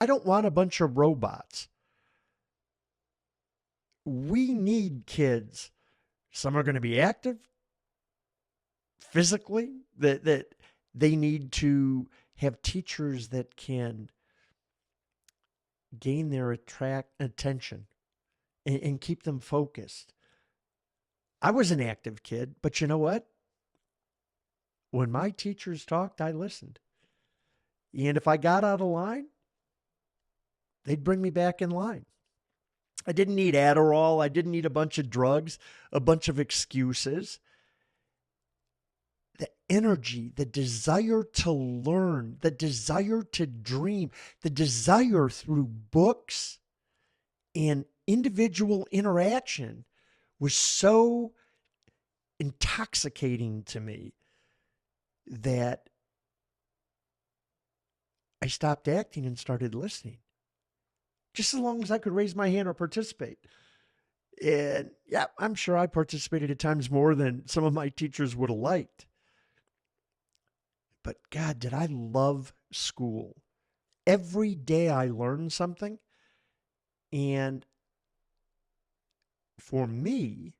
I don't want a bunch of robots. We need kids. Some are going to be active physically, that they need to have teachers that can gain their attention and keep them focused. I was an active kid, but you know what? When my teachers talked, I listened. And if I got out of line, they'd bring me back in line. I didn't need Adderall. I didn't need a bunch of drugs, a bunch of excuses. The energy, the desire to learn, the desire to dream, the desire through books and individual interaction was so intoxicating to me that I stopped acting and started listening. Just as long as I could raise my hand or participate. And yeah, I'm sure I participated at times more than some of my teachers would have liked. But God, did I love school. Every day I learned something. And for me,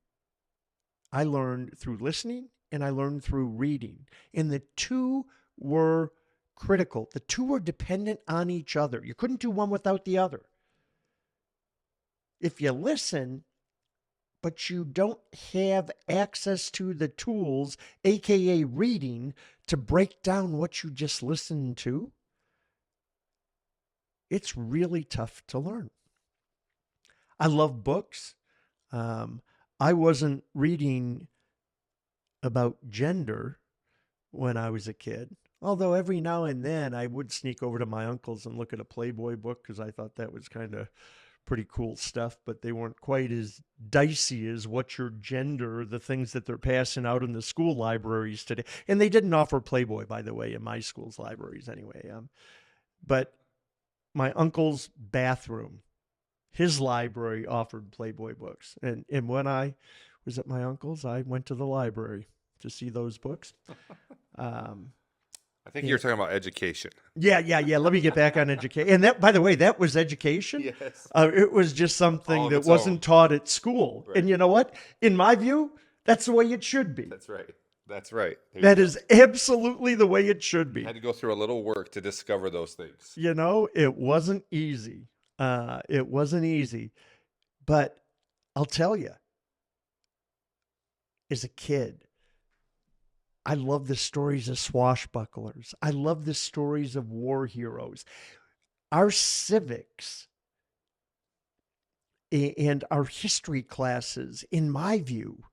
I learned through listening and I learned through reading. And the two were critical. The two were dependent on each other. You couldn't do one without the other. If you listen, but you don't have access to the tools, AKA reading, to break down what you just listened to, it's really tough to learn. I love books. Um, I wasn't reading about gender when I was a kid. Although every now and then I would sneak over to my uncle's and look at a Playboy book because I thought that was kind of pretty cool stuff, but they weren't quite as dicey as what's your gender, the things that they're passing out in the school libraries today. And they didn't offer Playboy, by the way, in my school's libraries anyway. But my uncle's bathroom, his library offered Playboy books. And when I was at my uncle's, I went to the library to see those books. Um, I think yeah, you're talking about education. yeah. Let me get back on education. And that, by the way, that was education. Yes. It was just All something of that its own. wasn't taught at school. Right. And you know what? In my view, that's the way it should be. That's right. That's right. There you That go. is absolutely the way it should Had be. to go through a little work to discover those things. You know, it wasn't easy. It wasn't easy. But I'll tell you, as a kid, I love the stories of swashbucklers. I love the stories of war heroes. Our civics and our history classes, in my view,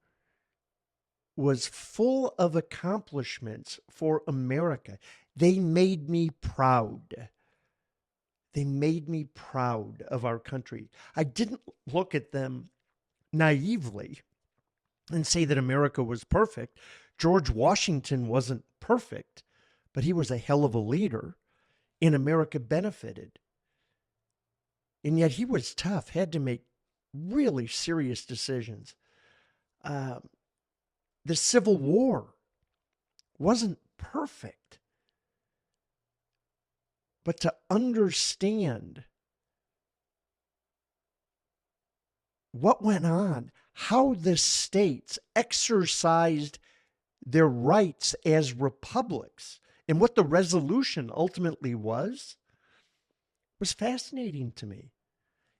was full of accomplishments for America. They made me proud. They made me proud of our country. I didn't look at them naively and say that America was perfect. George Washington wasn't perfect, but he was a hell of a leader, and America benefited. And yet he was tough, had to make really serious decisions. Uh, the Civil War wasn't perfect, but to understand what went on, how the states exercised their rights as republics, and what the resolution ultimately was fascinating to me.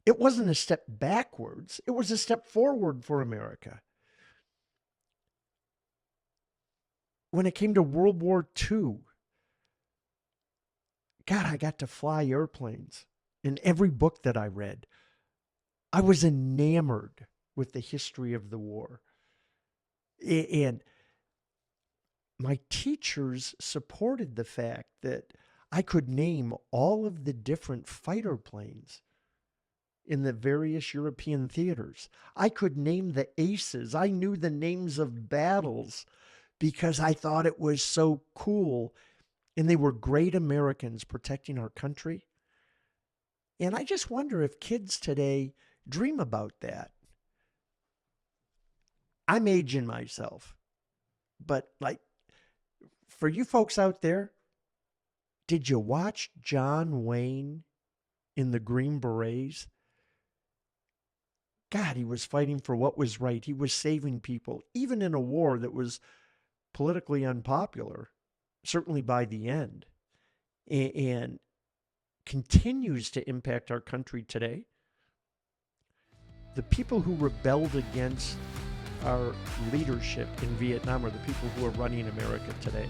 It wasn't a step backwards, it was a step forward for America. When it came to World War II, God, I got to fly airplanes in every book that I read. I was enamored with the history of the war. And my teachers supported the fact that I could name all of the different fighter planes in the various European theaters. I could name the aces. I knew the names of battles because I thought it was so cool. And they were great Americans protecting our country. And I just wonder if kids today dream about that. I'm aging myself, but like for you folks out there, did you watch John Wayne in the Green Berets, God, he was fighting for what was right. He was saving people, even in a war that was politically unpopular, certainly by the end, and continues to impact our country today. The people who rebelled against our leadership in Vietnam are the people who are running America today.